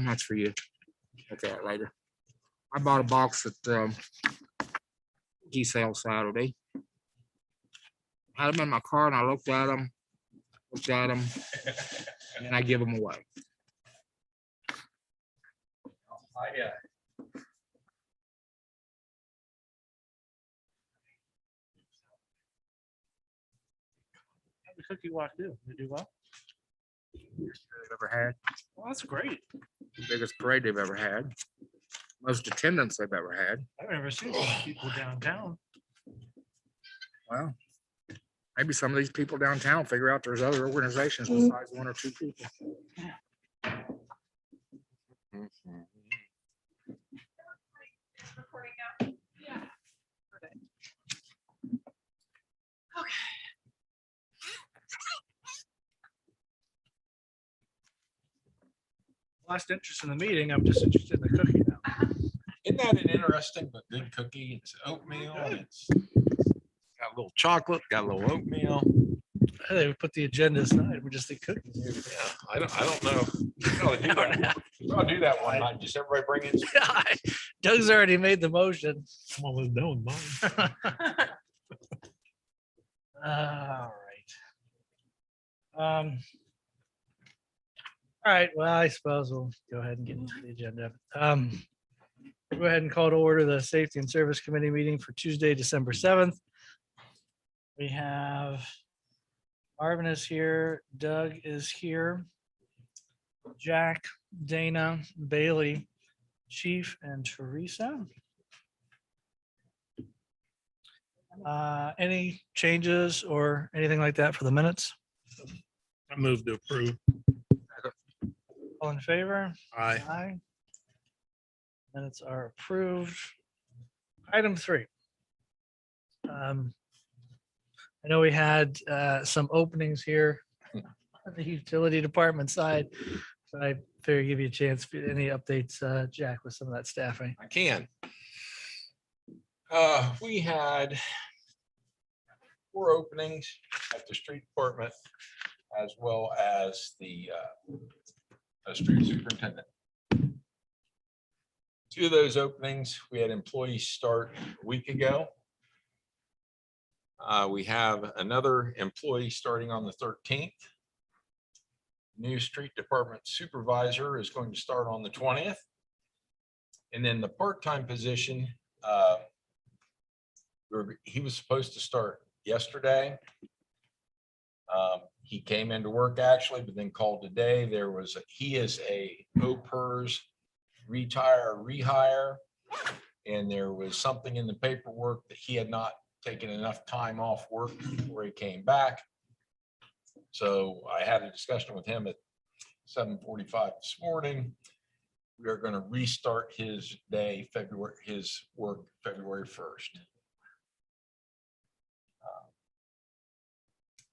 That's for you. Look at that later. I bought a box at G-Sale Saturday. Had them in my car and I looked at them, and I give them away. The cookie walk do? They do well? They've ever had. Well, that's great. The biggest parade they've ever had. Most attendance they've ever had. I've never seen some people downtown. Well, maybe some of these people downtown figure out there's other organizations besides one or two people. Recording now? Yeah. Okay. Lost interest in the meeting. I'm just interested in the cookie now. Isn't that an interesting but good cookie? It's oatmeal. It's got a little chocolate, got a little oatmeal. They would put the agenda aside. We just eat cookies. Yeah, I don't know. I'll do that one night. Just everybody bring in. Doug's already made the motion. I'm almost done with mine. All right. All right. Well, I suppose we'll go ahead and get into the agenda. Go ahead and call to order the Safety and Service Committee meeting for Tuesday, December 7th. We have Marvin is here, Doug is here, Jack, Dana, Bailey, Chief, and Teresa. Any changes or anything like that for the minutes? I move to approve. All in favor? Aye. Aye. Minutes are approved. Item 3. I know we had some openings here on the utility department side. So I figured give you a chance for any updates, Jack, with some of that staffing. I can. We had 4 openings at the street department as well as the street superintendent. 2 of those openings, we had employees start a week ago. We have another employee starting on the 13th. New street department supervisor is going to start on the 20th. And then the part-time position, he was supposed to start yesterday. He came into work actually, but then called today. He is a OPERS rehire, and there was something in the paperwork that he had not taken enough time off work before he came back. So I had a discussion with him at 7:45 this morning. We are going to restart his work February 1st.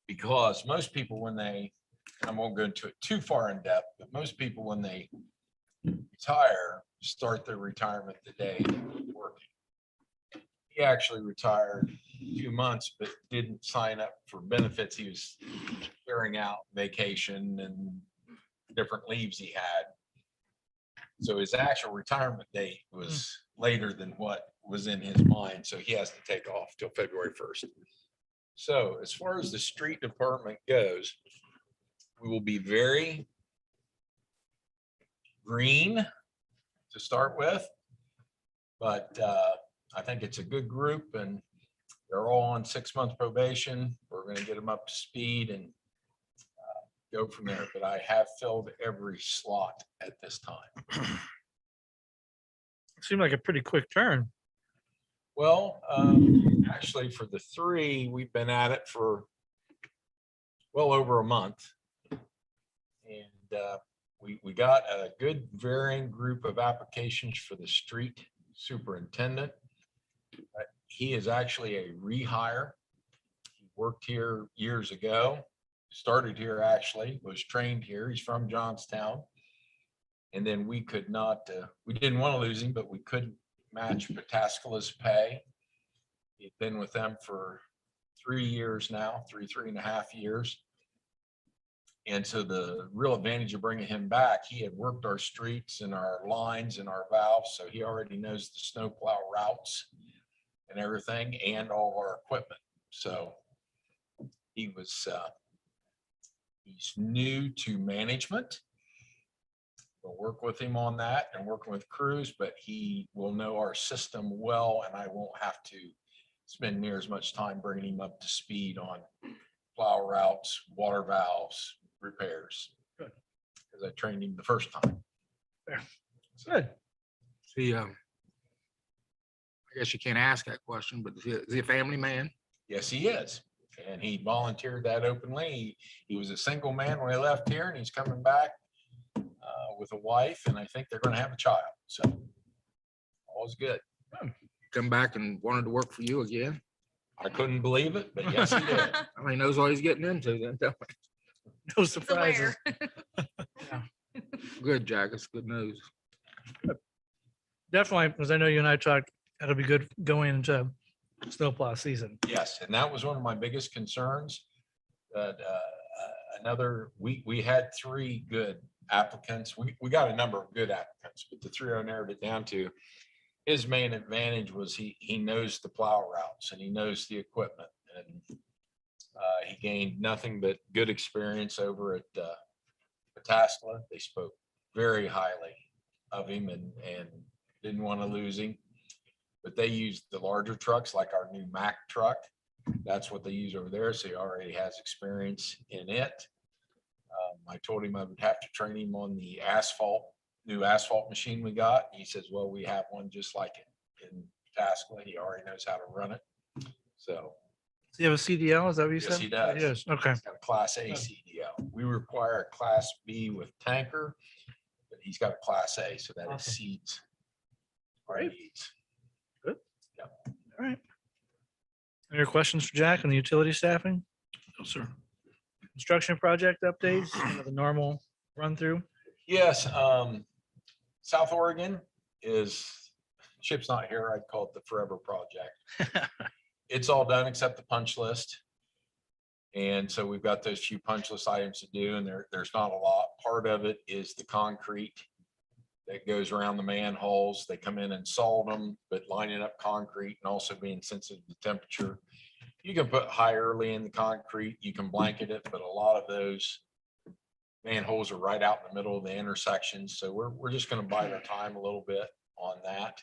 Because most people, and I won't go into it too far in depth, but most people when they retire, start their retirement the day they're working. He actually retired a few months, but didn't sign up for benefits. He was clearing out vacation and different leaves he had. So his actual retirement date was later than what was in his mind. So he has to take off till February 1st. So as far as the street department goes, we will be very green to start with, but I think it's a good group and they're all on 6-month probation. We're going to get them up to speed and go from there, but I have filled every slot at this time. Seemed like a pretty quick turn. Well, actually for the 3, we've been at it for well over a month. And we got a good varying group of applications for the street superintendent. He is actually a rehire. He worked here years ago, started here actually, was trained here. He's from Johnstown. And then we could not, we didn't want to lose him, but we couldn't match Pataskala's pay. He'd been with them for 3 years now, three and a half years. And so the real advantage of bringing him back, he had worked our streets and our lines and our valves, so he already knows the snowplow routes and everything and all of our equipment. So he was, he's new to management. We'll work with him on that and working with crews, but he will know our system well, and I won't have to spend near as much time bringing him up to speed on plow routes, water valves, repairs. Good. Because I trained him the first time. Fair. So, Good. See, I guess you can't ask that question, but is he a family man? yes, he is. And he volunteered that openly. He was a single man when he left here, and he's coming back with a wife, and I think they're going to have a child. So all's good. Come back and wanted to work for you again? I couldn't believe it, but yes, he did. I mean, he knows what he's getting into then. don't he? No He's surprises. aware. Good, Jack. It's good news. Definitely, because I know you and I talked, that'll be good going into snowplow season. Yes, and that was one of my biggest concerns. That we had 3 good applicants. We got a number of good applicants, but the 3 I narrowed it down to. His main advantage was he knows the plow routes and he knows the equipment, and he gained nothing but good experience over at Pataskla. They spoke very highly of him and didn't want to lose him. But they used the larger trucks, like our new Mack truck. That's what they use over there. So he already has experience in it. I told him I would have to train him on the new asphalt machine we got. He says, well, we have one just like it in Pataskla. He already knows how to run it. So Do you have a CDL? Is that what you Yes, said? he does. Yes. Okay. he's got a Class A CDL. We require a Class B with tanker, but he's got a Class A, so that Awesome. exceeds our Great. needs. All right. Any other questions for Jack on the utility staffing? No, sir. Construction project updates, the normal run through. Yes, South Oregon is, Chip's not here. I'd call it the forever project. It's all done except the punch list. And so we've got those few punch list items to do, and there's not a lot. Part of it is the concrete that goes around the manholes. They come in and salt them, but lining up concrete and also being sensitive to temperature. You can put high early in the concrete, you can blanket it, but a lot of those manholes are right out in the middle of the intersection. So we're just gonna bide our time a little bit on that.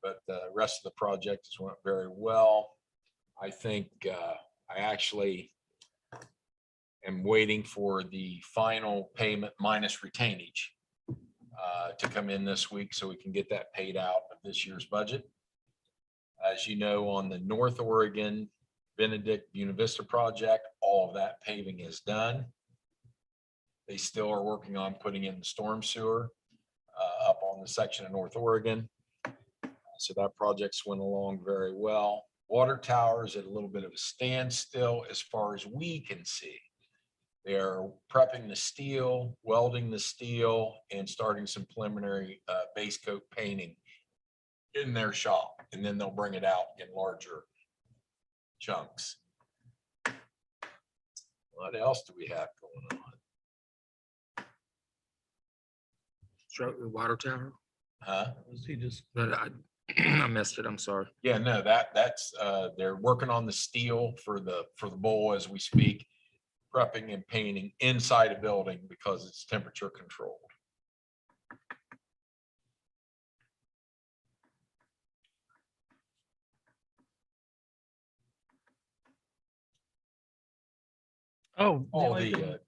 But the rest of the project has went very well. I think I actually am waiting for the final payment minus retainage to come in this week so we can get that paid out of this year's budget. As you know, on the North Oregon Benedict Buena Vista project, all of that paving is done. They still are working on putting in the storm sewer up on the section of North Oregon. So that project's went along very well. Water towers at a little bit of a standstill as far as we can see. They're prepping the steel, welding the steel, and starting some preliminary base coat painting in their shop, and then they'll bring it out in larger chunks. What else do we have going on? Stroke the water tower. Huh? He just, But I missed it. I'm sorry. Yeah, no, that's they're working on the steel for the bowl as we speak, prepping and painting inside a building because it's temperature controlled. oh. All the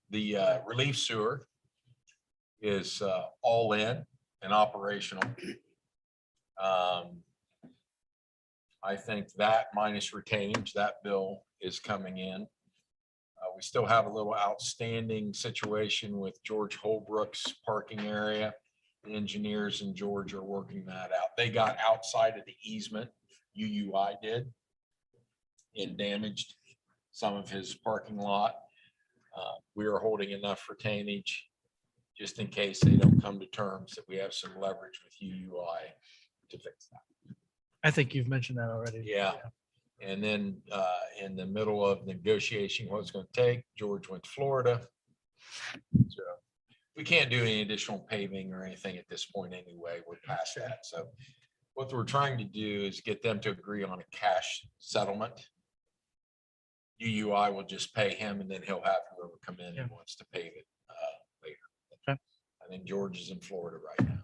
relief sewer is all in and operational. I think that minus retainage, that bill is coming in. We still have a little outstanding situation with George Holbrook's parking area. The engineers in George are working that out. They got outside of the easement, UUI did, and damaged some of his parking lot. We are holding enough retainage just in case they don't come to terms that we have some leverage with UUI to fix that. I think you've mentioned that already. Yeah. And then in the middle of negotiation, what it's going to take, George went to Florida So we can't do any additional paving or anything at this point anyway. We're past that. So what we're trying to do is get them to agree on a cash settlement. UUI will just pay him and then he'll have whoever come in and wants to pave it later. Okay. I think George is in Florida right now.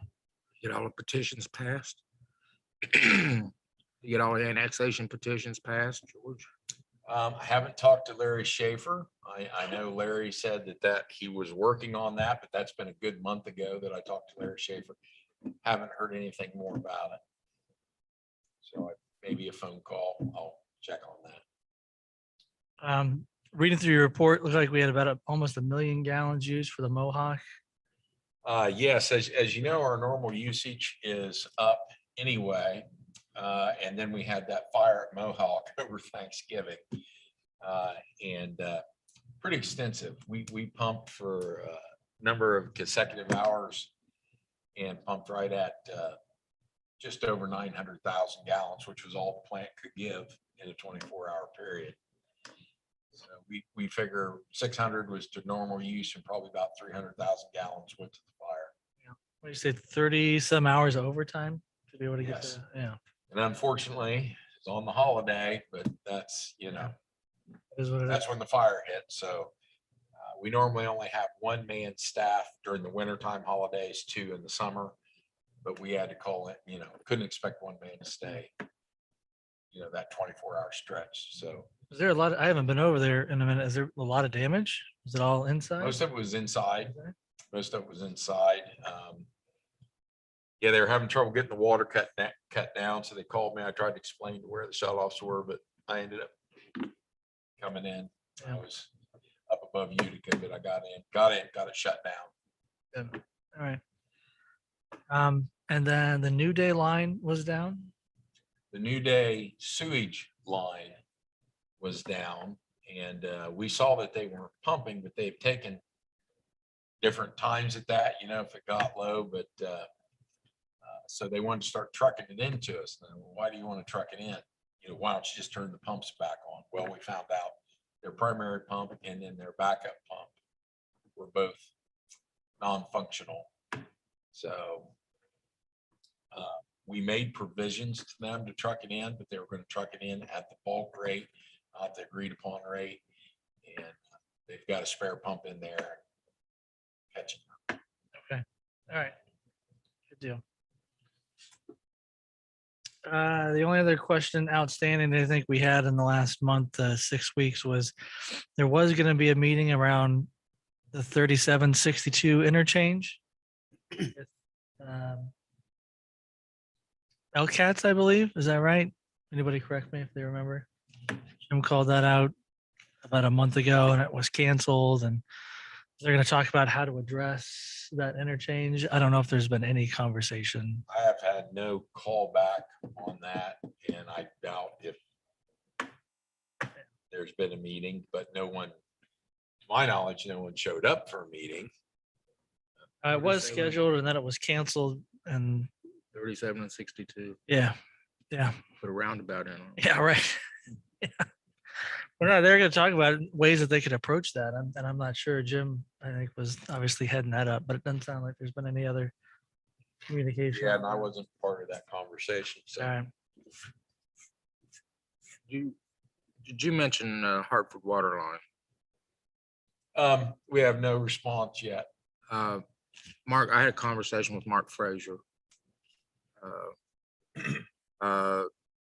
Get all the petitions passed. You get all the annexation petitions passed, George? I haven't talked to Larry Schaefer. I know Larry said that he was working on that, but that's been a good month ago that I talked to Larry Schaefer. Haven't heard anything more about it. So maybe a phone call. I'll check on that. Reading through your report, looks like we had about almost 1 million gallons used for the Mohawk. Yes, as you know, our normal usage is up anyway. And then we had that fire at Mohawk over Thanksgiving. Pretty extensive. We pumped for a number of consecutive hours and pumped right at just over 900,000 gallons, which was all the plant could give in a 24-hour period. So we figure 600 was to normal use and probably about 300,000 gallons went to the fire. What do you say, 30 some hours of overtime to be able to get Yes. the, yeah. And unfortunately, it's on the holiday, but that's, That is what it is. that's when the fire hit. So we normally only have 1 man staff during the wintertime holidays, 2 in the summer. But we had to call it, couldn't expect 1 man to stay, that 24-hour stretch. So Is there a lot, I haven't been over there in a minute. Is there a lot of damage? Is it all inside? most of it was inside. Okay. Most of it was inside. Yeah, they were having trouble getting the water cut down. So they called me. I tried to explain where the shut offs were, but I ended up coming in. I was up above Utica, but I got it shut down. Good. All right. And then the New Day line was down. The New Day sewage line was down and we saw that they weren't pumping, but they've taken different times at that, if it got low, but so they wanted to start trucking it into us. Now, why do you want to truck it in? Why don't you just turn the pumps back on? Well, we found out their primary pump and then their backup pump were both non-functional. So we made provisions to them to truck it in, but they were going to truck it in at the bulk rate, not the agreed upon rate. And they've got a spare pump in there. Catching up. Okay. All right. Good deal. The only other question outstanding I think we had in the last month, 6 weeks, was there was going to be a meeting around the 3762 interchange. LCATS, I believe. Is that right? Anybody correct me if they remember? Jim called that out about a month ago and it was canceled, and they're going to talk about how to address that interchange. I don't know if there's been any conversation. I have had no call back on that, and I doubt if there's been a meeting, but no one, to my knowledge, no one showed up for a meeting. It was scheduled and then it was canceled, and 37 and 62, yeah, put a roundabout in. yeah, right. Yeah. We're not, they're going to talk about ways that they could approach that. And I'm not sure. Jim, I think, was obviously heading that up, but it doesn't sound like there's been any other communication. Yeah, and I wasn't part of that conversation, All so. right. Did you mention Hartford water line? We have no response yet. Mark, I had a conversation with Mark Frazier.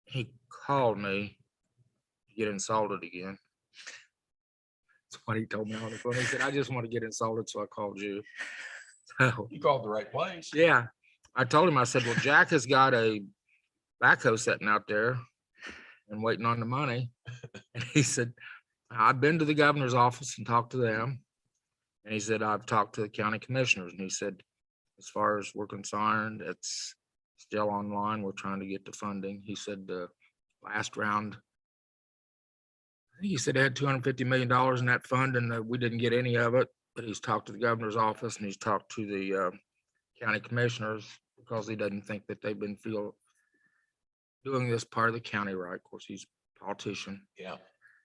He called me to get insulted again. That's what he told me on the phone. He said, I just want to get insulted, so I called you. So, You called the right place. yeah, I told him, I said, well, Jack has got a backhoe sitting out there and waiting on the money. And he said, I've been to the governor's office and talked to them. And he said, I've talked to the county commissioners. And he said, as far as we're concerned, it's still online. We're trying to get the funding. He said the last round, I think he said they had $250 million in that fund and we didn't get any of it. But he's talked to the governor's office and he's talked to the county commissioners because he doesn't think that they've been doing this part of the county right. Of course, he's a politician. Yeah.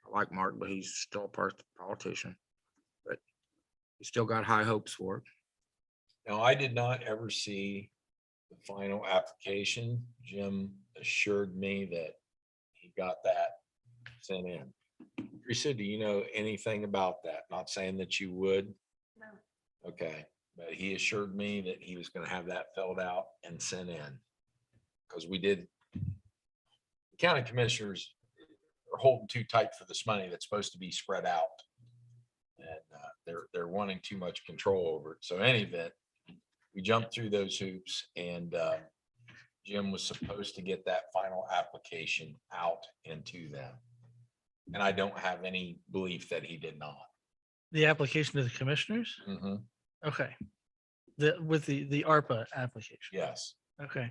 I like Mark, but he's still a politician. But We still got high hopes for it. Now, I did not ever see the final application. Jim assured me that he got that sent in. Teresa, do you know anything about that? Not saying that you would. No. Okay, but he assured me that he was gonna have that filled out and sent in. Because we did. The county commissioners are holding too tight for this money that's supposed to be spread out. And they're wanting too much control over it. So in any event, we jumped through those hoops and Jim was supposed to get that final application out into them. And I don't have any belief that he did not. The application to the commissioners? Mhm. Okay. With the ARPA application. Yes. Okay.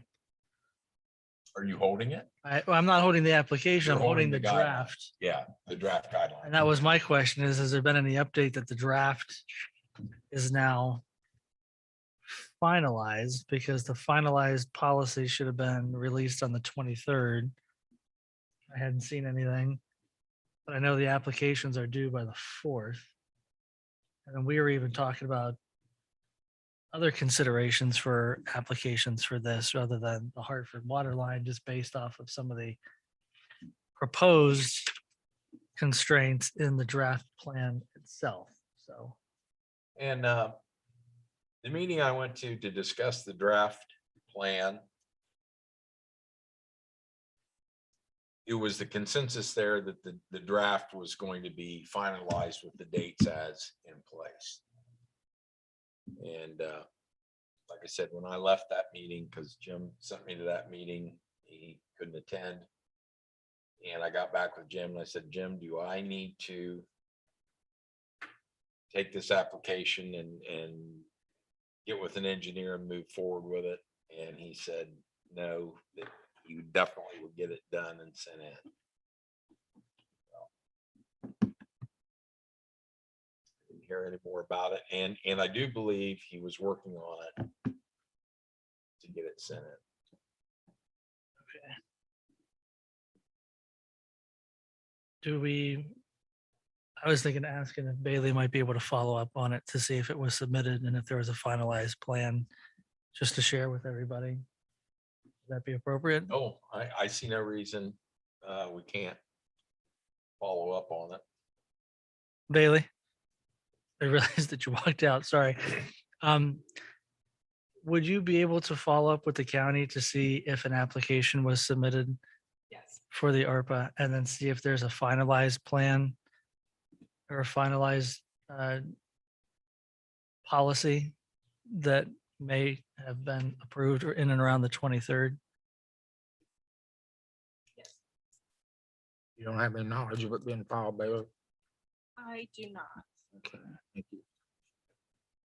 Are you holding it? I'm not holding the application, You're I'm holding the holding the guideline. draft. Yeah, the draft guideline. And that was my question is, has there been any update that the draft is now finalized? Because the finalized policy should have been released on the 23rd. I hadn't seen anything, but I know the applications are due by the 4th. And then we were even talking about other considerations for applications for this rather than the Hartford water line, just based off of some of the proposed constraints in the draft plan itself. So, And the meeting I went to discuss the draft plan, it was the consensus there that the draft was going to be finalized with the dates as in place. And like I said, when I left that meeting, because Jim sent me to that meeting, he couldn't attend. And I got back with Jim and I said, Jim, do I need to take this application and get with an engineer and move forward with it? And he said, no, that you definitely would get it done and sent in. Didn't hear any more about it. And I do believe he was working on it to get it sent in. I was thinking asking if Bailey might be able to follow up on it to see if it was submitted and if there was a finalized plan just to share with everybody. Would that be appropriate? Oh, I see no reason we can't follow up on it. Bailey? I realized that you walked out, sorry. Would you be able to follow up with the county to see if an application was submitted Yes. for the ARPA and then see if there's a finalized plan or a finalized policy that may have been approved or in and around the 23rd? Yes. You don't have any knowledge of it being filed, Baylor? I do not. Okay, thank you.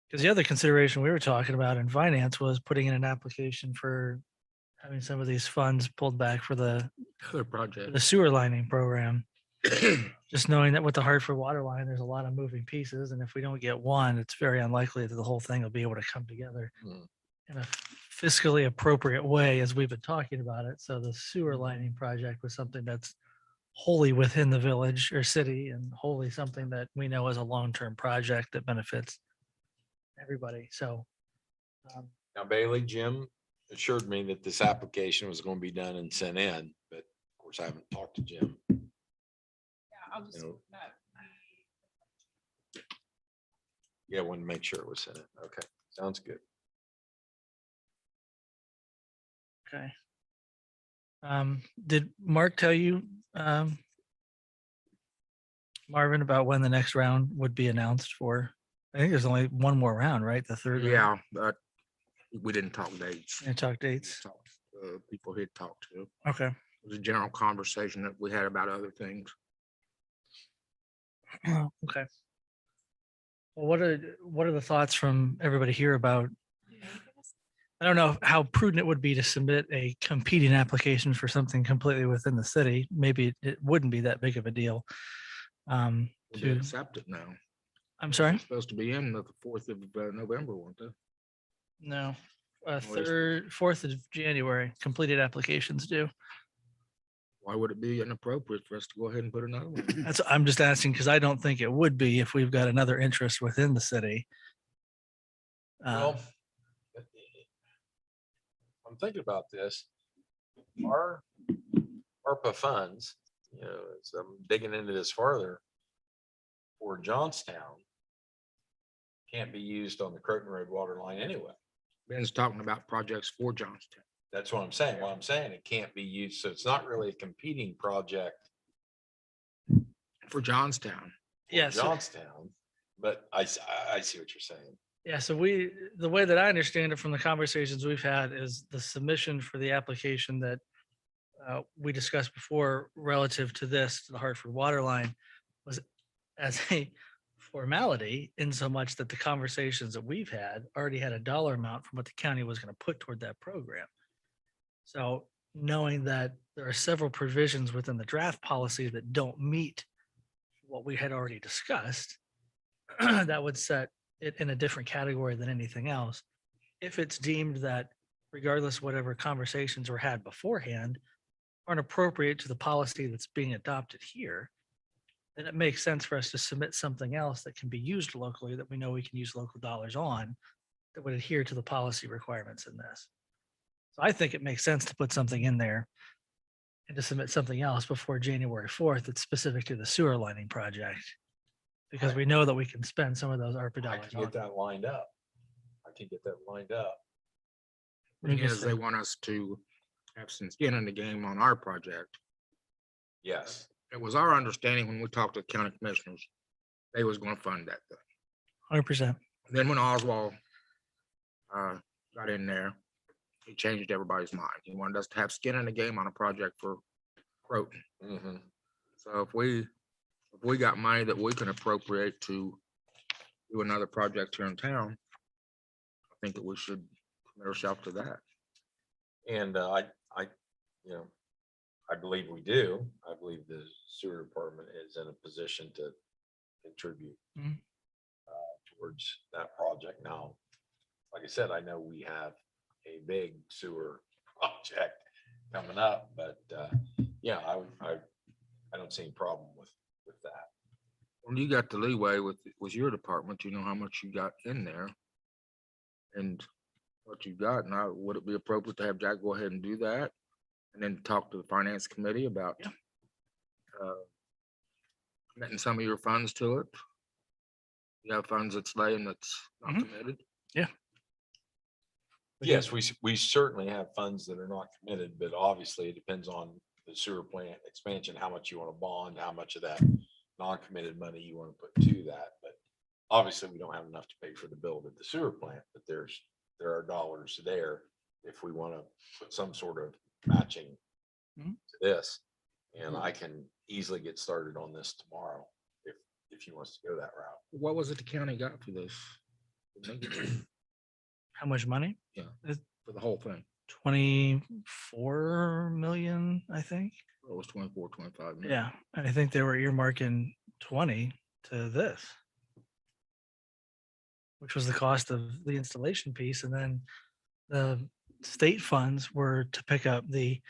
Because the other consideration we were talking about in finance was putting in an application for having some of these funds pulled back for the Other project. sewer lining program. Just knowing that with the Hartford water line, there's a lot of moving pieces, and if we don't get one, it's very unlikely that the whole thing will be able to come together Hmm. in a fiscally appropriate way, as we've been talking about it. So the sewer lining project was something that's wholly within the village or city and wholly something that we know is a long-term project that benefits everybody. So Now Bailey, Jim assured me that this application was going to be done and sent in, but of course I haven't talked to Jim. Yeah, I'll just, You know. no. Yeah, I wanted to make sure it was sent in. Okay, sounds good. okay. Did Mark tell you, Marvin, about when the next round would be announced for? I think there's only one more round, right? The third. round? Yeah, but we didn't talk dates. And talk We dates. talked, people he'd talked to. Okay. It was a general conversation that we had about other things. Okay. Well, what are the thoughts from everybody here about? I don't know how prudent it would be to submit a competing application for something completely within the city. Maybe it wouldn't be that big of a deal. We To, accept it now. I'm sorry? They're supposed to be in the 4th of November, weren't they? No, it's- 4th of January, completed applications due. why would it be inappropriate for us to go ahead and put another one? in? That's, I'm just asking because I don't think it would be if we've got another interest within the city. Well, I'm thinking about this. Our ARPA funds, you know, as I'm digging into this farther, for Johnstown can't be used on the Crouton Road water line anyway. Ben's talking about projects for Johnstown. That's what I'm saying. Well, I'm saying it can't be used, so it's not really a competing project For Johnstown. for Yeah, so- Johnstown, but I see what you're saying. Yeah, so the way that I understand it from the conversations we've had is the submission for the application that we discussed before relative to this, to the Hartford water line, was as a formality in so much that the conversations that we've had already had a dollar amount from what the county was going to put toward that program. So knowing that there are several provisions within the draft policy that don't meet what we had already discussed, that would set it in a different category than anything else. If it's deemed that regardless of whatever conversations were had beforehand aren't appropriate to the policy that's being adopted here, then it makes sense for us to submit something else that can be used locally that we know we can use local dollars on that would adhere to the policy requirements in this. So I think it makes sense to put something in there and to submit something else before January 4th that's specific to the sewer lining project. Because we know that we can spend some of those ARPA I dollars can on. get that lined up. I can get that lined up. Let me Thing just is, they say- want us to have some skin in the game on our project. Yes. It was our understanding when we talked to the county commissioners, they was gonna fund that thing. 100%. Then when Oswald got in there, he changed everybody's mind. He wanted us to have skin in the game on a project for Crouton. Mhm. So if we got money that we can appropriate to do another project here in town, I think that we should commit ourselves to that. And you know, I believe we do. I believe the sewer department is in a position to contribute Mhm. towards that project. Now, like I said, I know we have a big sewer project coming up, but yeah, I don't see any problem with that. When you got the leeway with your department, you know how much you got in there. And what you got, now, would it be appropriate to have Jack go ahead and do that? And then talk to the finance committee about Yeah. committing some of your funds to it? You have funds that's laying that's not Mhm. committed? Yes, we certainly have funds that are not committed, but obviously it depends on the sewer plant expansion, how much you want to bond, how much of that non-committed money you want to put to that. But obviously, we don't have enough to pay for the build of the sewer plant, but there are dollars there if we want to put some sort of matching Mhm. to this. And I can easily get started on this tomorrow if he wants to go that route. What was it the county got for this? Did they get How much money? For the whole thing? 24 million, I think. It was 24, 25 million. Yeah. And I think they were earmarking 20 to this, which was the cost of the installation piece. And then the state funds were to pick up the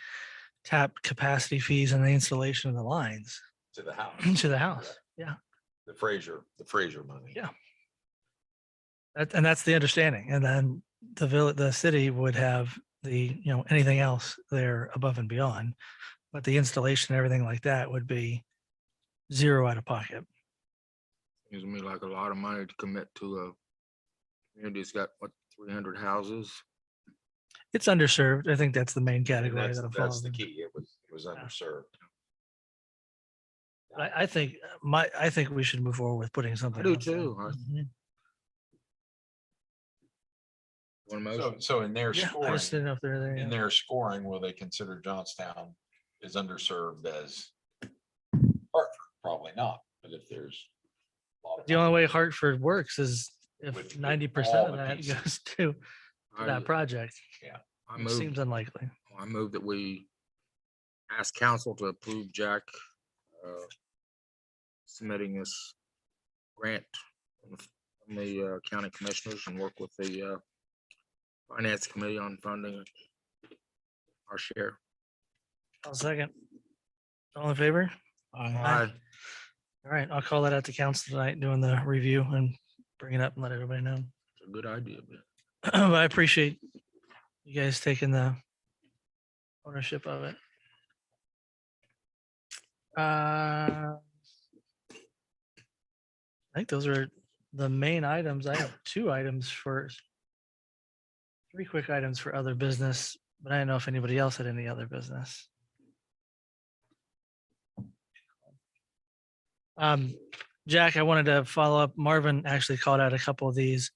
tap capacity fees and the installation of the lines To the house. to the house. Yeah. The Fraser money. Yeah. And that's the understanding. And then the city would have anything else there above and beyond. But the installation, and everything like that would be zero out of pocket. Seems to me like a lot of money to commit to a community that's got, what, 300 houses? It's underserved. I think that's the main And category that's, that I'm that's following. the key. It was underserved. I think we should move forward with putting something. do else in. too. Mhm. One motion. So in their Yeah, I scoring, just didn't know if they're there. in yet. their scoring, will they consider Johnstown as underserved as Hartford? Probably not, but if there's a lot of The only money, way Hartford works is if With 90% all of the that pieces. goes to that project. I Which moved, seems unlikely. I move that we ask council to approve Jack submitting this grant from the county commissioners and work with the finance committee on funding our share. I'll second. All in favor? Aye. All right, I'll call that at the council tonight, doing the review and bring it up and let everybody know. It's a good idea, but But I appreciate you guys taking the ownership of it. I think those are the main items. I have three quick items for other business, but I don't know if anybody else had any other business. Jack, I wanted to follow up. Marvin actually called out a couple of these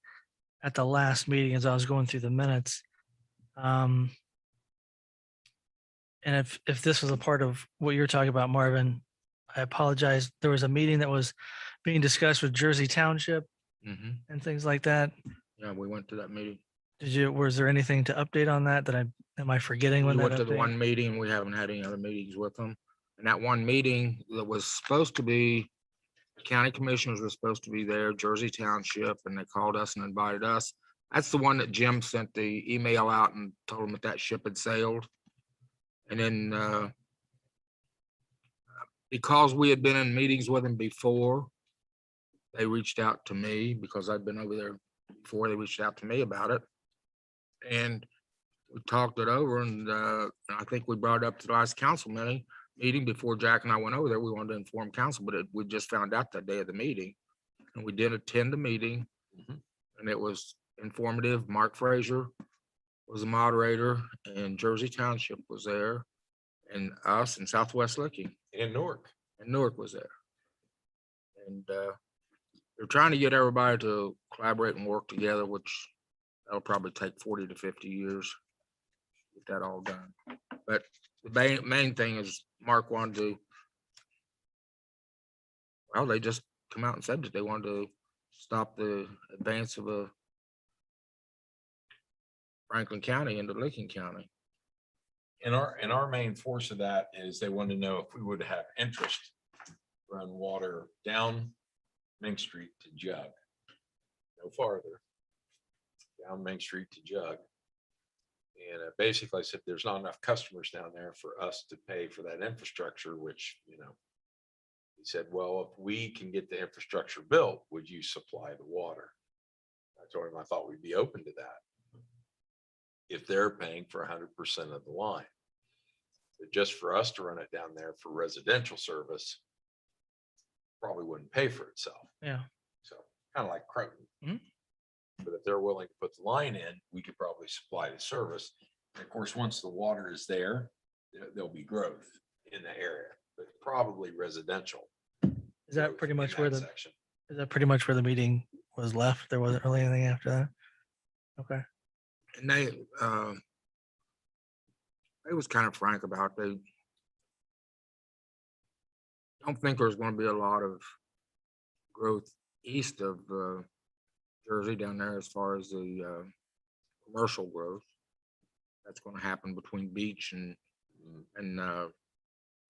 at the last meeting as I was going through the minutes. And if this was a part of what you're talking about, Marvin, I apologize. There was a meeting that was being discussed with Jersey Township mhm. and things like that. Yeah, we went to that meeting. Was there anything to update on that am I forgetting We when that went to the update? one meeting. We haven't had any other meetings with them. And that one meeting that was supposed to be, county commissioners were supposed to be there, Jersey Township, and they called us and invited us. That's the one that Jim sent the email out and told them that ship had sailed. And then because we had been in meetings with them before, they reached out to me because I'd been over there before. They reached out to me about it. And we talked it over, and I think we brought it up to the last council meeting before Jack and I went over there. We wanted to inform council, but we just found out that day of the meeting. And we did attend the meeting, and it was informative. Mark Frazier was the moderator, and Jersey Township was there, and us and Southwest Licking, In Newark. and Newark was there. And they're trying to get everybody to collaborate and work together, which that'll probably take 40 to 50 years to get that all done. But the main thing is Mark wanted to, well, they just come out and said that they wanted to stop the advance of a Franklin County into Licking County. And our main force of that is they want to know if we would have interest to run water down Main Street to Jug. No farther. Down Main Street to Jug. And basically I said, there's not enough customers down there for us to pay for that infrastructure, which, he said, well, if we can get the infrastructure built, would you supply the water? I told him I thought we'd be open to that if they're paying for 100% of the line. But just for us to run it down there for residential service probably wouldn't pay for itself. Yeah. So kind of like Crouton. Mhm. But if they're willing to put the line in, we could probably supply the service. And of course, once the water is there, there'll be growth in the area, but probably residential. Is that growth pretty in much that where the section. Is that pretty much where the meeting was left? There wasn't really anything after that? Okay. And they was kind of frank about it. They don't think there's going to be a lot of growth east of Jersey down there as far as the commercial growth. That's going to happen between Beach and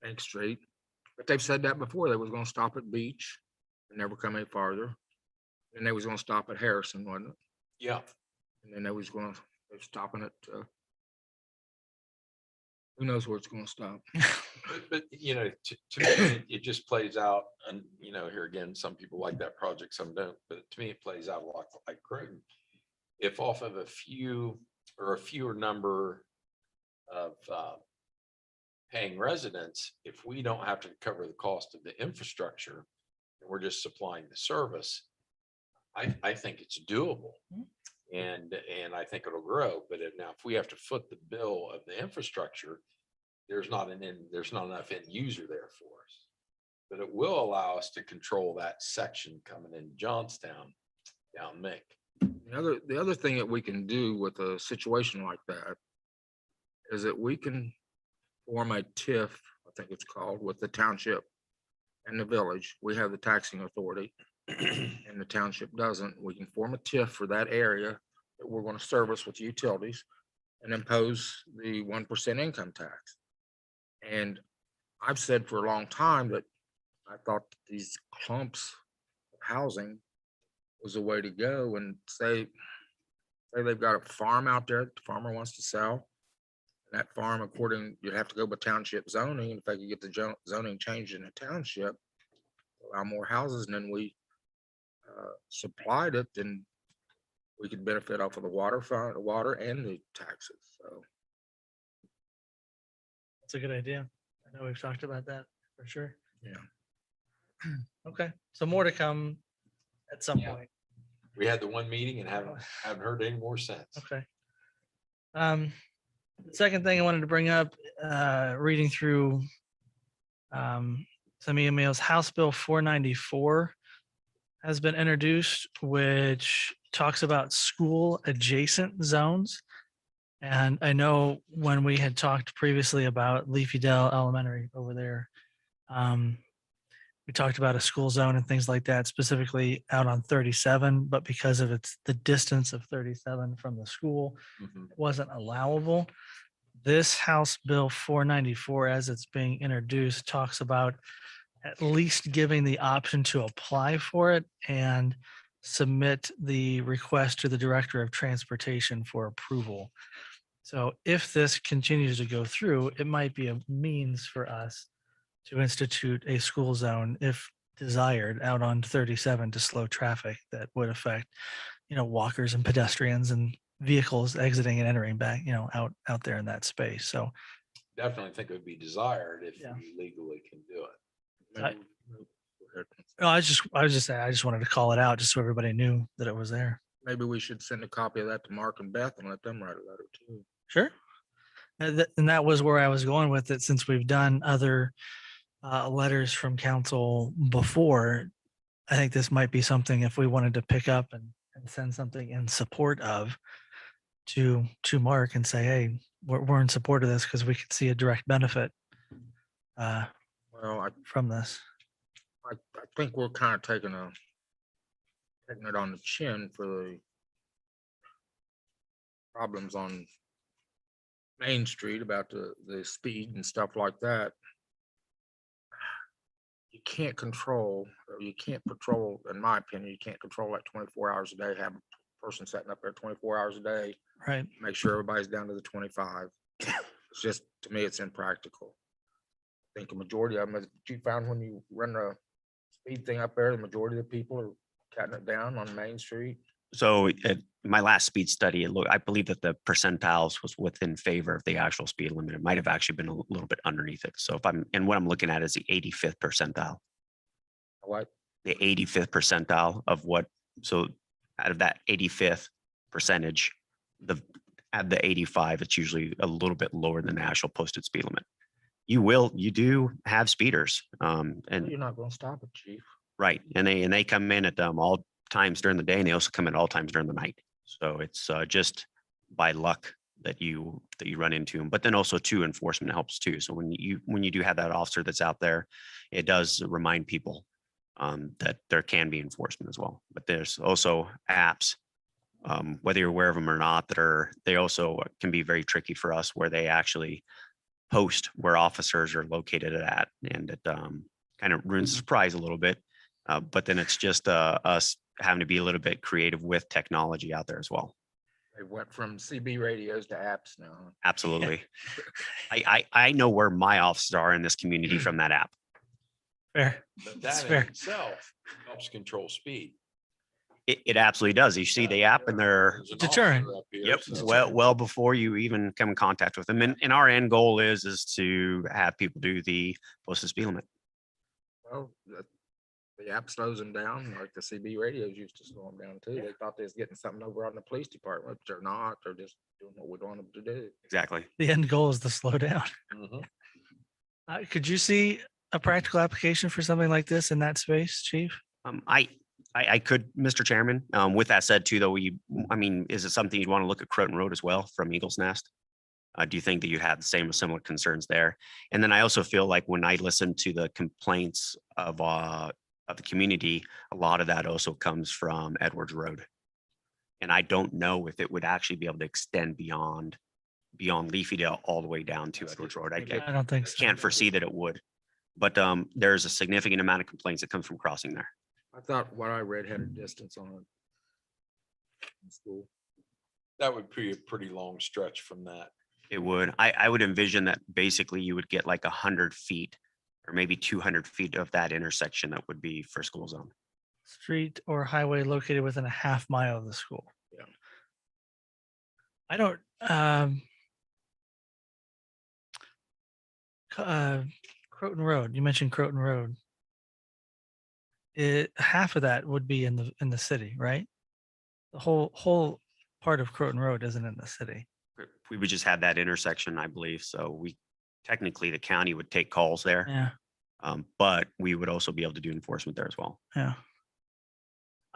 Bank Street. But they've said that before. They was going to stop at Beach and never come any farther. And they was going to stop at Harrison, wasn't it? Yeah. And then they're stopping at who knows where it's going to stop. But to me, it just plays out, and here again, some people like that project, some don't, but to me, it plays out a lot like Crouton. If off of a few or a fewer number of paying residents, if we don't have to cover the cost of the infrastructure and we're just supplying the service, I think it's doable. And I think it'll grow. But if we have to foot the bill of the infrastructure, there's not enough end user there for us. But it will allow us to control that section coming in Johnstown down Mink. The other thing that we can do with a situation like that is that we can form a TIF, I think it's called, with the township and the village. We have the taxing authority and the township doesn't. We can form a TIF for that area that we're going to service with utilities and impose the 1% income tax. And I've said for a long time that I thought these clumps of housing was the way to go. And say they've got a farm out there that the farmer wants to sell. that farm, according, you'd have to go by township zoning, and if they could get the zoning changed in the township, allow more houses, and then we supplied it, then we could benefit off of the water fund, water and the taxes, so. That's a good idea. I know we've talked about that for sure. Yeah. Okay, so more to come at some Yeah. point. We had the one meeting and haven't heard any more since. Okay. The second thing I wanted to bring up, reading through some emails, House Bill 494 has been introduced, which talks about school adjacent zones. And I know when we had talked previously about Leafy Dell Elementary over there, we talked about a school zone and things like that, specifically out on 37, but because of the distance of 37 from the school, Mhm. it wasn't allowable. This House Bill 494, as it's being introduced, talks about at least giving the option to apply for it and submit the request to the Director of Transportation for approval. So if this continues to go through, it might be a means for us to institute a school zone, if desired, out on 37 to slow traffic that would affect, walkers and pedestrians and vehicles exiting and entering back, out there in that space. So Definitely think it would be desired if Yeah. we legally can do it. maybe- no, I was just saying, I just wanted to call it out just so everybody knew that it was there. Maybe we should send a copy of that to Mark and Beth and let them write a letter too. Sure. And that was where I was going with it, since we've done other letters from council before. I think this might be something, if we wanted to pick up and send something in support of to Mark and say, hey, we're in support of this because we could see a direct benefit Well, from this. I think we're kind of taking it on the chin for the problems on Main Street about the speed and stuff like that. You can't control, or you can't patrol, in my opinion, you can't control that 24 hours a day, have a person sitting up there 24 hours a day, Right. make sure everybody's down to the 25. It's just, to me, it's impractical. I think a majority of them, as you found when you run the speed thing up there, the majority of the people are cutting it down on Main Street. So at my last speed study, I believe that the percentiles was within favor of the actual speed limit. It might have actually been a little bit underneath it. So what I'm looking at is the 85th percentile, What? the 85th percentile of so out of that 85th percentage, at the 85, it's usually a little bit lower than the actual posted speed limit. You do have speeders, and You're not gonna stop it, chief. right. And they come in at all times during the day, and they also come in all times during the night. So it's just by luck that you run into them. But then also too, enforcement helps too. So when you do have that officer that's out there, it does remind people that there can be enforcement as well. But there's also apps, whether you're aware of them or not, they also can be very tricky for us, where they actually post where officers are located at, and it kind of ruins the surprise a little bit. But then it's just us having to be a little bit creative with technology out there as well. They went from CB radios to apps now. Absolutely. I know where my offices are in this community from that app. Fair. But That's that fair. in itself helps control speed. It absolutely does. You see the app and they're, There's an Deterrent. officer up here, yep, so- well before you even come in contact with them. And our end goal is to have people do the posted speed limit. Well, the app slows them down, like the CB radios used to slow them down too. They thought they was getting something over on the police department, but they're not. They're just doing what we want them to do. Exactly. The end goal is to slow down. Mhm. Could you see a practical application for something like this in that space, chief? I could, Mr. Chairman. With that said too, though, is it something you'd want to look at Crouton Road as well from Eagles Nest? Do you think that you'd have the same similar concerns there? And then I also feel like when I listen to the complaints of the community, a lot of that also comes from Edwards Road. And I don't know if it would actually be able to extend beyond Leafydale all the way down to Edwards Road. I I don't think so. can't foresee that it would. But there's a significant amount of complaints that comes from crossing there. I thought what I read had a distance on it. In school. That would be a pretty long stretch from that It would. I would envision that basically you would get like 100 feet or maybe 200 feet of that intersection that would be for school zone. Street or highway located within a half mile of the school. Yeah. I don't, Crouton Road, you mentioned Crouton Road. Half of that would be in the city, right? The whole part of Crouton Road isn't in the city. We would just have that intersection, I believe. So we technically the county would take calls there, Yeah, but we would also be able to do enforcement there as well. yeah.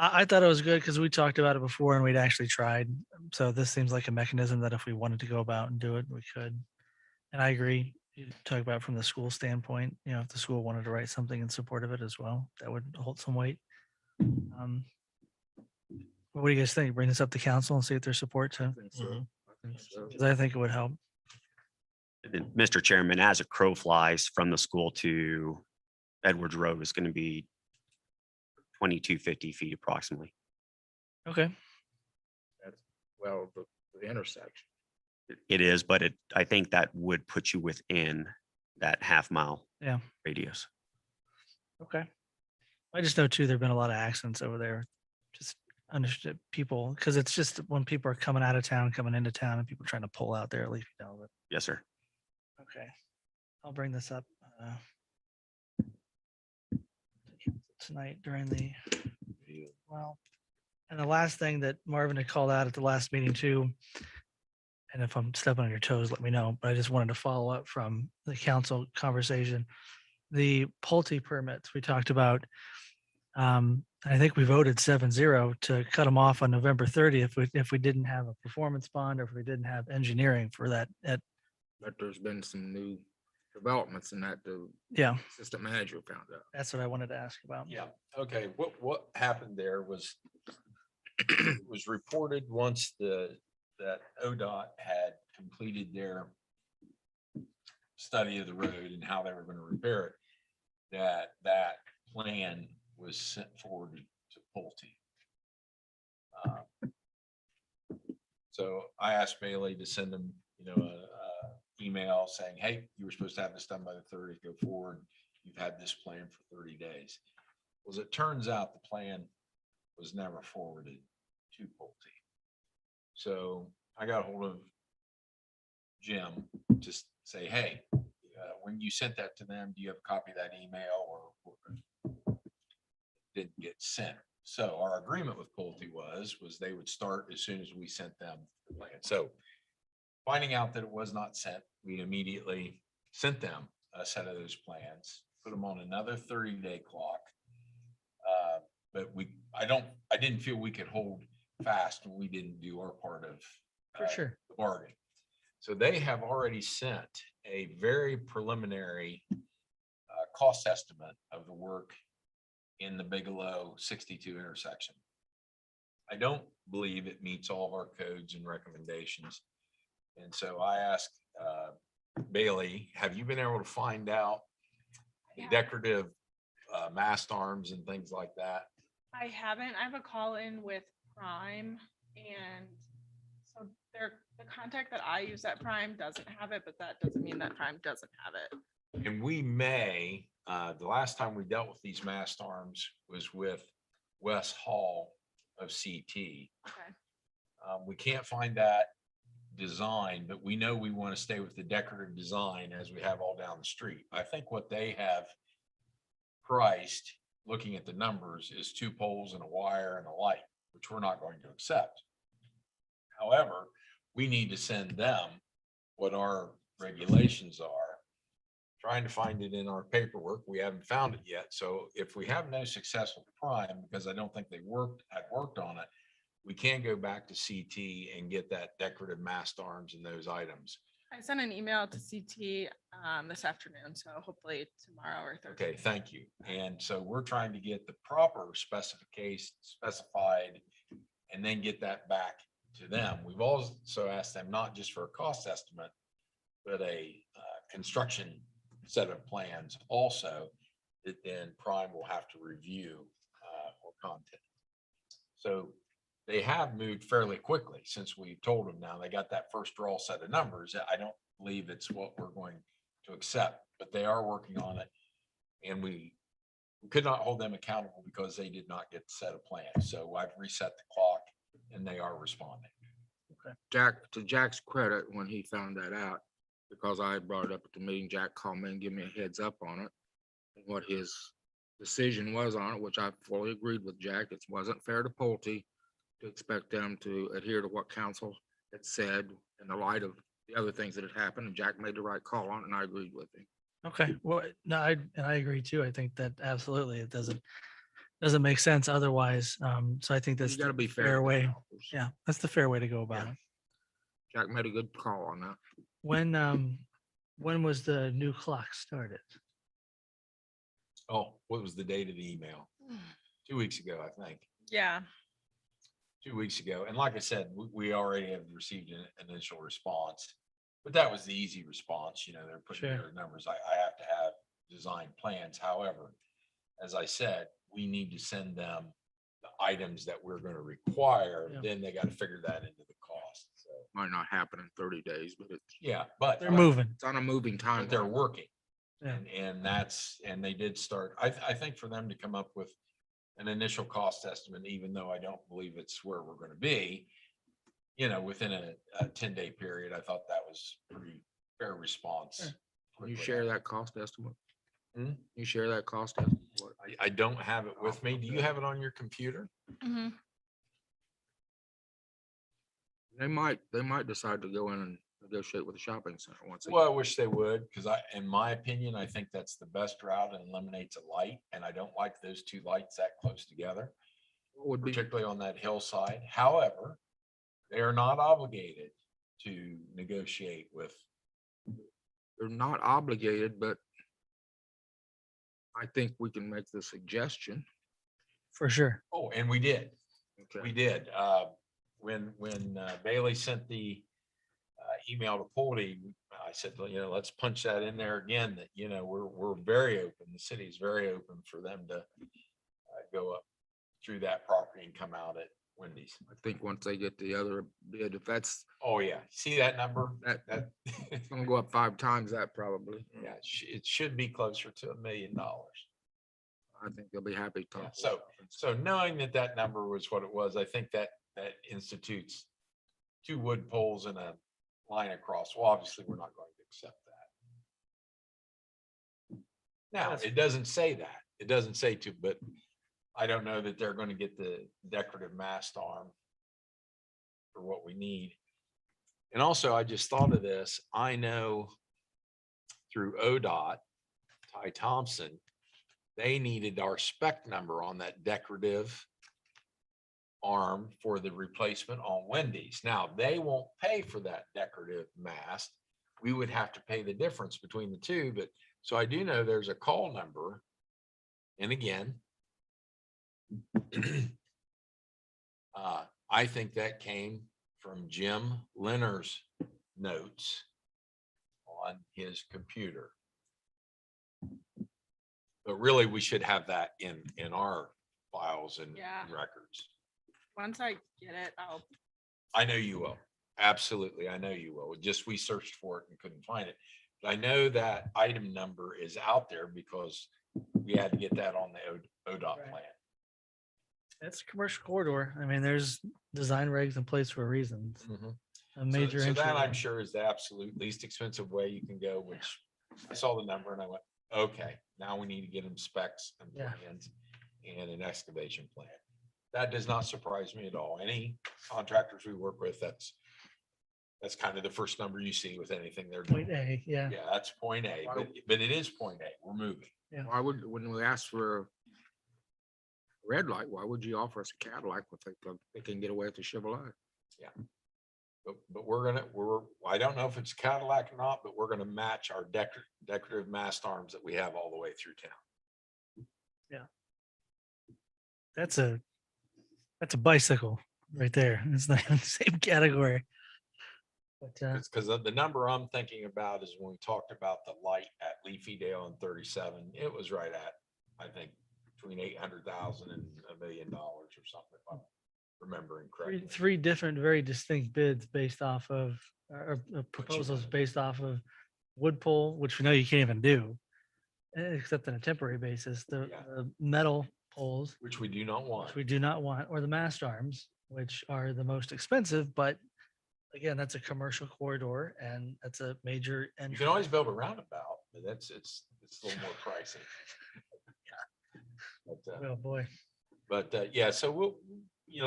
I thought it was good because we talked about it before and we'd actually tried. So this seems like a mechanism that if we wanted to go about and do it, we could. And I agree. You talk about from the school standpoint, if the school wanted to write something in support of it as well, that would hold some weight. What do you guys think? Bring this up to council and see if there's support to, I think so. I think so. because I think it would help. And then, Mr. Chairman, as a crow flies from the school to Edwards Road is going to be 2250 feet approximately. Okay. Well, the intersection. It is, but I think that would put you within that half-mile Yeah. radius. Okay. I just know too, there've been a lot of accidents over there. Just understood people, because it's just when people are coming out of town, coming into town and people trying to pull out there, at least, but Yes, sir. okay. I'll bring this up tonight during the, well, and the last thing that Marvin had called out at the last meeting too, and if I'm stepping on your toes, let me know, but I just wanted to follow up from the council conversation. The Pulte permits we talked about, I think we voted 7-0 to cut them off on November 30th if we didn't have a performance bond or if we didn't have engineering for that. But there's been some new developments in that the Yeah, assistant manager found out. that's what I wanted to ask about. Yeah, okay, what happened there was it was reported once that ODOT had completed their study of the road and how they were gonna repair it, that plan was sent forward to Pulte. So I asked Bailey to send them, a email saying, hey, you were supposed to have this done by the 30th, go forward. You've had this plan for 30 days. Well, as it turns out, the plan was never forwarded to Pulte. So I got a hold of Jim to say, hey, when you sent that to them, do you have a copy of that email or didn't get sent? So our agreement with Pulte was they would start as soon as we sent them the plan. So finding out that it was not sent, we immediately sent them a set of those plans, put them on another 30-day clock. But I didn't feel we could hold fast when we didn't do our part of For sure. the bargain. So they have already sent a very preliminary cost estimate of the work in the Bigelow 62 intersection. I don't believe it meets all of our codes and recommendations. And so I asked Bailey, have you been able to find out the decorative mast arms and things like that? I haven't. I have a call in with Prime, and so the contact that I use at Prime doesn't have it, but that doesn't mean that Prime doesn't have it. And we may, the last time we dealt with these mast arms was with Wes Hall of CT. Okay. We can't find that design, but we know we want to stay with the decorative design as we have all down the street. I think what they have priced, looking at the numbers, is 2 poles and a wire and a light, which we're not going to accept. However, we need to send them what our regulations are. Trying to find it in our paperwork. We haven't found it yet. So if we have no success with Prime, because I don't think they had worked on it, we can go back to CT and get that decorative mast arms and those items. I sent an email to CT this afternoon, so hopefully tomorrow or Thursday. Okay, thank you. And so we're trying to get the proper specification specified and then get that back to them. We've also asked them not just for a cost estimate, but a construction set of plans also that then Prime will have to review or content. So they have moved fairly quickly since we told them now. They got that first draw set of numbers. I don't believe it's what we're going to accept, but they are working on it. And we could not hold them accountable because they did not get set a plan. So I've reset the clock and they are responding. Jack, to Jack's credit, when he found that out, because I brought it up at the meeting, Jack called me and gave me a heads up on it. And what his decision was on it, which I fully agreed with Jack. It wasn't fair to Pulte to expect them to adhere to what council had said in the light of the other things that had happened. And Jack made the right call on it, and I agreed with him. Okay, well, no, I agree too. I think that absolutely it doesn't make sense otherwise. So I think that's You gotta the be fair. fair to way. developers. Yeah, that's the fair way to go about Yeah. it. Jack made a good call on that. When was the new clock started? Oh, what was the date of the email? 2 weeks ago, I think. Yeah, 2 weeks ago. And like I said, we already have received an initial response. But that was the easy response, they're putting Sure. their numbers. I have to have design plans. However, as I said, we need to send them the items that we're going to require. Yeah. Then they got to figure that into the cost. So, Might not happen in 30 days, but it's yeah, but They're moving. on a moving time. but they're working. Yeah. And they did start, I think for them to come up with an initial cost estimate, even though I don't believe it's where we're going to be, within a 10-day period, I thought that was pretty fair response. Sure. Can you quickly. share that cost estimate? Hmm? You share that cost estimate? What- I don't have it with me. Do you have it on your computer? mhm. They might decide to go in and negotiate with the shopping center once. Well, I wish they would, because in my opinion, I think that's the best route and eliminates a light. And I don't like those two lights that close together, Would be, particularly on that hillside. However, they are not obligated to negotiate with. they're not obligated, but I think we can make the suggestion. For sure. Oh, and we did. Okay. We did. When Bailey sent the email to Pulte, I said, let's punch that in there again, that, we're very open. The city is very open for them to go up through that property and come out at Wendy's. I think once they get the other bid, if that's, Oh, yeah. See that number? That- That, it's gonna go up 5 times that probably. yeah, it should be closer to $1 million. I think they'll be happy to Yeah, talk. so knowing that number was what it was, I think that institutes 2 wood poles and a line across. Well, obviously, we're not going to accept that. Now, it doesn't say that. It doesn't say to, but I don't know that they're going to get the decorative mast arm for what we need. And also, I just thought of this. I know through ODOT, Ty Thompson, they needed our spec number on that decorative arm for the replacement on Wendy's. Now, they won't pay for that decorative mast. We would have to pay the difference between the two, but so I do know there's a call number. And again, I think that came from Jim Leonard's notes on his computer. But really, we should have that in our files and Yeah. records. Once I get it, I know you will. Absolutely. I know you will. Just we searched for it and couldn't find it. But I know that item number is out there because we had to get that on the ODOT Right. plan. It's a commercial corridor. I mean, there's design regs in place for a reason. It's Mhm. a major So that I'm entry. sure is the absolute least expensive way you can go, which I saw the number and I went, okay, now we need to get them specs and Yeah. plans and an excavation plan. That does not surprise me at all. Any contractors we work with, that's kind of the first number you see with anything they're doing. Point A, yeah. Yeah, that's point A, but it is point A. We're moving. Why would, when we ask for a red light, why would you offer us a Cadillac if they can get away with the Chevrolet? But I don't know if it's Cadillac or not, but we're gonna match our decorative mast arms that we have all the way through town. That's a bicycle right there. It's not in the same category. But It's because the number I'm thinking about is when we talked about the light at Leafy Dale and 37, it was right at, I think, between 800,000 and $1 million or something. remembering three, correctly. three different, very distinct bids based off of, or proposals wanna- based off of wood pole, which we know you can't even do, except on a temporary basis, Yeah. the metal poles, Which we do not want. which we do not want, or the mast arms, which are the most expensive, but again, that's a commercial corridor and that's a major You entry. can always build a roundabout, but it's a little more pricey. Oh, boy. But yeah, so we'll,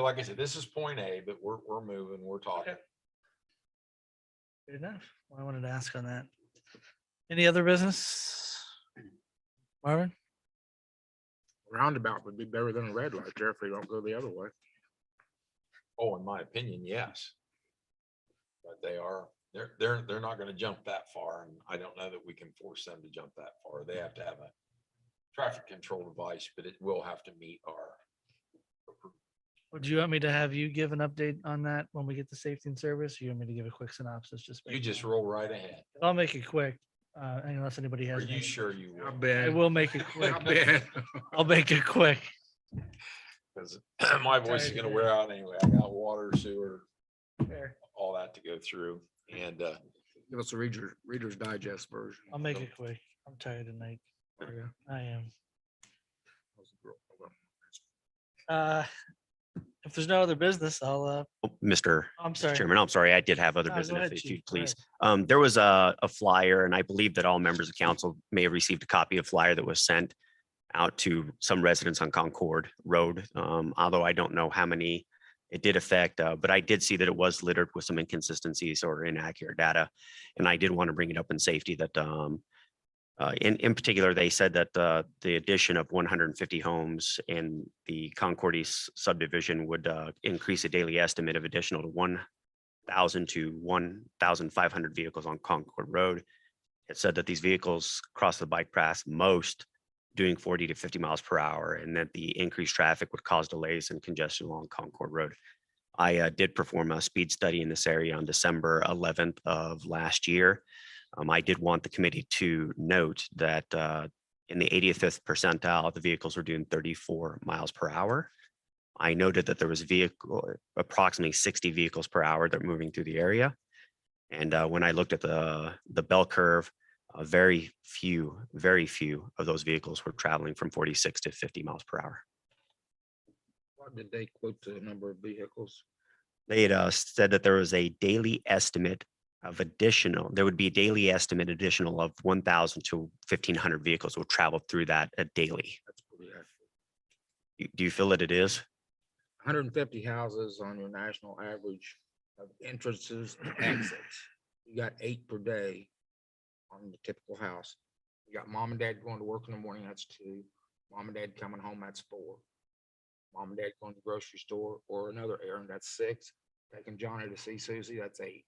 like I said, this is point A, but we're moving, we're talking. Good enough. Well, I wanted to ask on that. Any other business? Marvin? Roundabout would be better than a red light there if they don't go the other way. Oh, in my opinion, yes. But they're not gonna jump that far, and I don't know that we can force them to jump that far. They have to have a traffic control device, but it will have to meet our. Would you want me to have you give an update on that when we get the safety and service? Or you want me to give a quick synopsis? You just roll right ahead. I'll make it quick, unless anybody Are has. you any. sure you I will? I bet. will make it quick. I bet. I'll make it quick. Because my voice is Tired gonna today. wear out anyway. I got water, sewer, Fair. all that to go through. And Give us a Reader's Digest version. I'll make it quick. I'm tired tonight. Oh, yeah. I am. Well, If there's no other business, I'll, Mr. I'm Mr. sorry. Chairman, I'm sorry, I did have other No, go business, ahead, if you Chief, go ahead. please. There was a flyer, and I believe that all members of council may have received a copy of flyer that was sent out to some residents on Concord Road. Although I don't know how many it did affect, but I did see that it was littered with some inconsistencies or inaccurate data. And I did want to bring it up in safety that in particular, they said that the addition of 150 homes in the Concord East subdivision would increase a daily estimate of additional to 1,000 to 1,500 vehicles on Concord Road. It said that these vehicles cross the bike path most doing 40 to 50 miles per hour, and that the increased traffic would cause delays and congestion along Concord Road. I did perform a speed study in this area on December 11th of last year. I did want the committee to note that in the 85th percentile, the vehicles were doing 34 miles per hour. I noted that there was approximately 60 vehicles per hour that were moving through the area. And when I looked at the bell curve, very few of those vehicles were traveling from 46 to 50 miles per hour. What did they quote the number of vehicles? They had said that there was a daily estimate of there would be a daily estimate additional of 1,000 to 1,500 vehicles will travel through that daily. That's pretty accurate. Do you feel that it is? 150 houses on your national average of entrances and exits. You got 8 per day on the typical house. You got mom and dad going to work in the morning, that's 2. Mom and dad coming home, that's 4. Mom and dad going to the grocery store or another errand, that's 6. Taking Johnny to see Susie, that's 8.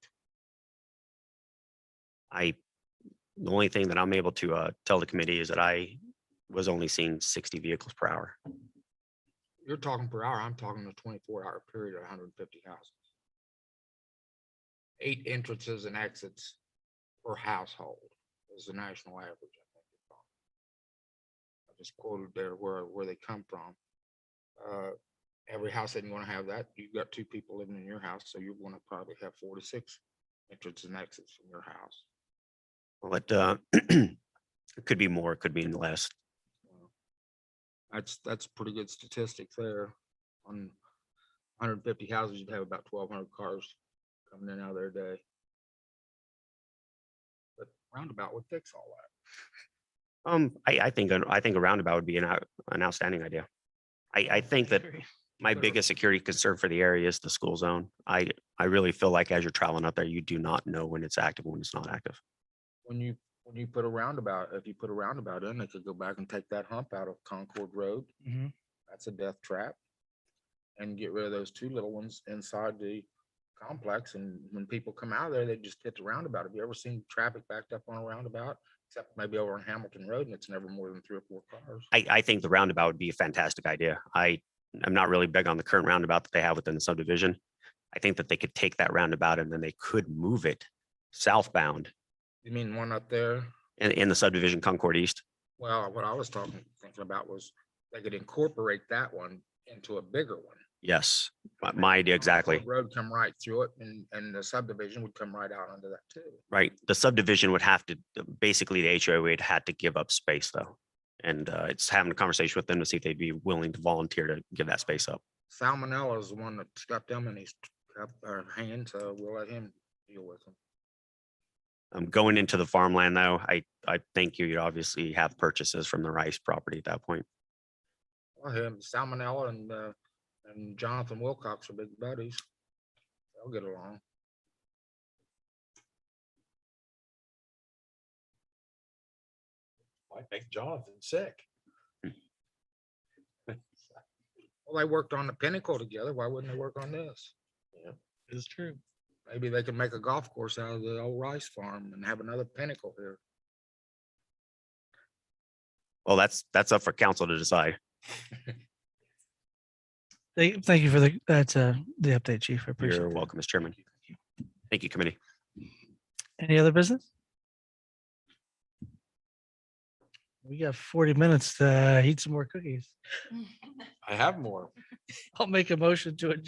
The only thing that I'm able to tell the committee is that I was only seeing 60 vehicles per hour. You're talking per hour, I'm talking a 24-hour period of 150 houses. 8 entrances and exits per household is the national average, I think. I just quoted there where they come from. Every house isn't gonna have that. You've got 2 people living in your house, so you're gonna probably have 4 to 6 entrances and exits from your house. But it could be more, it could be less. That's pretty good statistics there. On 150 houses, you'd have about 1,200 cars coming in and out of their day. But roundabout would fix all that. I think a roundabout would be an outstanding idea. I think that agree. my biggest security concern for the area is the school zone. I really feel like as you're traveling up there, you do not know when it's active, and when it's not active. When you put a roundabout, if you put a roundabout in, they could go back and take that hump out of Concord Road. Mhm. That's a death trap. And get rid of those 2 little ones inside the complex. And when people come out of there, they just hit the roundabout. Have you ever seen traffic backed up on a roundabout? Except maybe over on Hamilton Road, and it's never more than 3 or 4 cars. I think the roundabout would be a fantastic idea. I'm not really big on the current roundabout that they have within the subdivision. I think that they could take that roundabout and then they could move it southbound You mean one up there? in the subdivision Concord East. Well, what I was thinking about was they could incorporate that one into a bigger one. Yes, my idea exactly. Road come right through it and the subdivision would come right out onto that too. Right. The subdivision would have to, basically the HOA would had to give up space though. And it's having a conversation with them to see if they'd be willing to volunteer to give that space up. Salmonella is the one that's got them in his hand, so we'll let him deal with them. Going into the farmland though, I think you'd obviously have purchases from the Rice property at that point. Well, him, Salmonella and Jonathan Wilcox are big buddies. They'll get along. Might make Jonathan sick. Well, they worked on the Pinnacle together. Why wouldn't they work on this? It's true. Maybe they could make a golf course out of the old Rice farm and have another Pinnacle here. Well, that's up for council to decide. Thank you for the update, Chief. I appreciate You're it. welcome, Mr. Chairman. Thank you, committee. Any other business? We got 40 minutes to heat some more cookies. I have more. I'll make a motion to adjourn.